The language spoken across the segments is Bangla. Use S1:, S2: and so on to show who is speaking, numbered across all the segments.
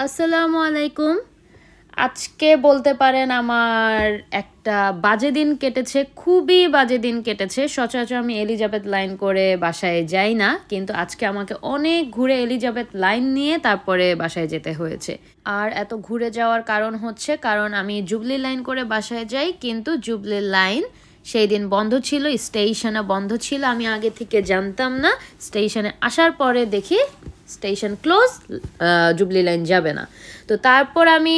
S1: আসসালামু আলাইকুম। আজকে বলতে পারেন আমার একটা বাজে দিন কেটেছে, খুবই বাজে দিন কেটেছে। সচরাচর আমি এলিজাবেথ লাইন করে বাসায় যাই না, কিন্তু আজকে আমাকে অনেক ঘুরে এলিজাবেথ লাইন নিয়ে তারপরে বাসায় যেতে হয়েছে। আর এত ঘুরে যাওয়ার কারণ হচ্ছে কারণ আমি জুবলি লাইন করে বাসায় যাই, কিন্তু জুবলি লাইন সেই দিন বন্ধ ছিল, স্টেশনে বন্ধ ছিল। আমি আগে থেকে জানতাম না, স্টেশনে আসার পরে দেখি স্টেশন ক্লোজ, জুবলি লাইন যাবে না। তো তারপর আমি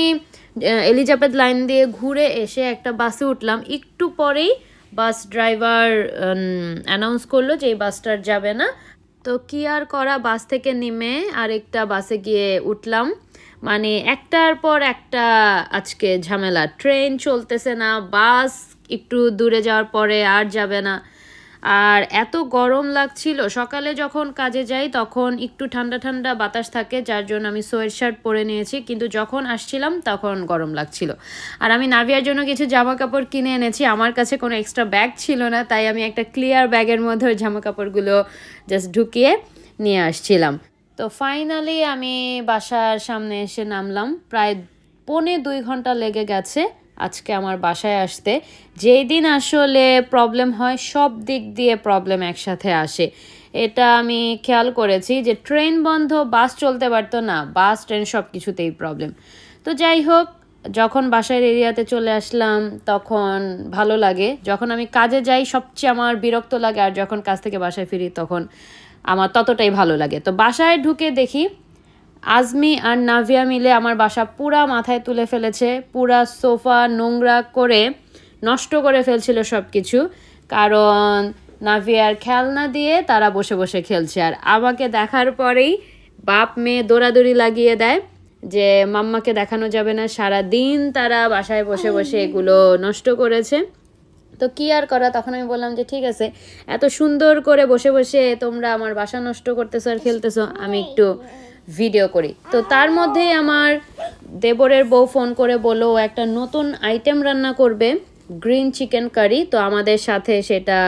S1: এলিজাবেথ লাইন দিয়ে ঘুরে এসে একটা বাসে উঠলাম। একটু পরেই বাস ড্রাইভার অ্যানাউন্স করলো যে এই বাসটার যাবে না। তো কি আর করা, বাস থেকে নেমে আরেকটা বাসে গিয়ে উঠলাম। মানে একটার পর একটা আজকে ঝামেলা, ট্রেন চলতেছে না, বাস একটু দূরে যাওয়ার পরে আর যাবে না। আর এত গরম লাগছিল। সকালে যখন কাজে যাই তখন একটু ঠান্ডা ঠান্ডা বাতাস থাকে, যার জন্য আমি সোয়েট শার্ট পরে নিয়েছি, কিন্তু যখন আসছিলাম তখন গরম লাগছিল। আর আমি নাভিয়ার জন্য কিছু জামা কাপড় কিনে এনেছি। আমার কাছে কোনো এক্সট্রা ব্যাগ ছিল না, তাই আমি একটা ক্লিয়ার ব্যাগের মধ্যে ওই জামা কাপড়গুলো জাস্ট ঢুকিয়ে নিয়ে আসছিলাম। তো ফাইনালি আমি বাসার সামনে এসে নামলাম। প্রায় 2.25 ঘন্টা লেগে গেছে আজকে আমার বাসায় আসতে। যেই দিন আসলে প্রবলেম হয়, সব দিক দিয়ে প্রবলেম একসাথে আসে। এটা আমি খেয়াল করেছি যে ট্রেন বন্ধ, বাস চলতে পারতো না, বাস ট্রেন সব কিছুতেই প্রবলেম। তো যাই হোক, যখন বাসার এরিয়াতে চলে আসলাম তখন ভালো লাগে। যখন আমি কাজে যাই সবচেয়ে আমার বিরক্ত লাগে, আর যখন কাজ থেকে বাসায় ফিরি তখন আমার ততটাই ভালো লাগে। তো বাসায় ঢুকে দেখি আজমি আর নাভিয়া মিলে আমার বাসা পুরা মাথায় তুলে ফেলেছে। পুরা সোফা নোংরা করে নষ্ট করে ফেলছিল সব কিছু, কারণ নাভিয়ার খেলনা দিয়ে তারা বসে বসে খেলছে। আর আমাকে দেখার পরেই বাপ মেয়ে দৌড়াদৌড়ি লাগিয়ে দেয় যে মাম্মাকে দেখানো যাবে না, সারা দিন তারা বাসায় বসে বসে এগুলো নষ্ট করেছে। তো কি আর করা, তখন আমি বললাম যে ঠিক আছে, এত সুন্দর করে বসে বসে তোমরা আমার বাসা নষ্ট করতেছো আর খেলতেছো, আমি একটু ভিডিও করি। তো তার মধ্যেই আমার দেবরের বউ ফোন করে বললো ও একটা নতুন আইটেম রান্না করবে, গ্রিন চিকেন কারি। তো আমাদের সাথে সেটা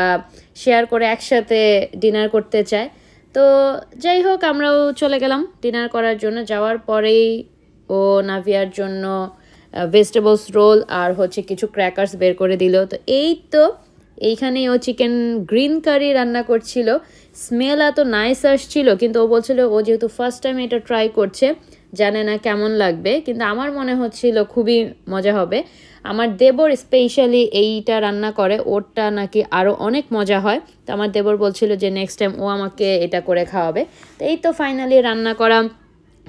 S1: শেয়ার করে একসাথে ডিনার করতে চায়। তো যাই হোক, আমরাও চলে গেলাম ডিনার করার জন্য। যাওয়ার পরেই ও নাভিয়ার জন্য ভেজিটেবলস রোল আর হচ্ছে কিছু ক্র্যাকার্স বের করে দিল। তো এইখানেই ও চিকেন গ্রিন কারি রান্না করছিল। স্মেল এত নাইস আসছিল, কিন্তু ও বলছিল ও যেহেতু ফার্স্ট টাইম এটা ট্রাই করছে, জানে না কেমন লাগবে, কিন্তু আমার মনে হচ্ছিল খুবই মজা হবে। আমার দেবর স্পেশালি এইটা রান্না করে, ওরটা নাকি আরও অনেক মজা হয়। তো আমার দেবর বলছিল যে নেক্সট টাইম ও আমাকে এটা করে খাওয়াবে। তো এই তো ফাইনালি রান্না করা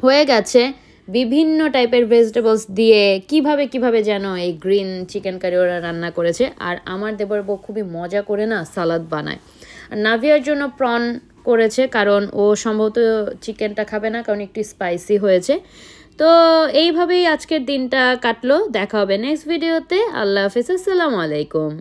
S1: হয়ে গেছে। বিভিন্ন টাইপের ভেজিটেবলস দিয়ে কিভাবে যেন এই গ্রিন চিকেন কারি ওরা রান্না করেছে। আর আমার দেবর বউ খুবই মজা করে না সালাদ বানায়। আর নাভিয়ার জন্য প্রন করেছে, কারণ ও সম্ভবত চিকেনটা খাবে না, কারণ একটু স্পাইসি হয়েছে। তো এইভাবেই আজকের দিনটা কাটলো। দেখা হবে নেক্সট ভিডিওতে। আল্লাহ হাফিজ, আসসালামু আলাইকুম।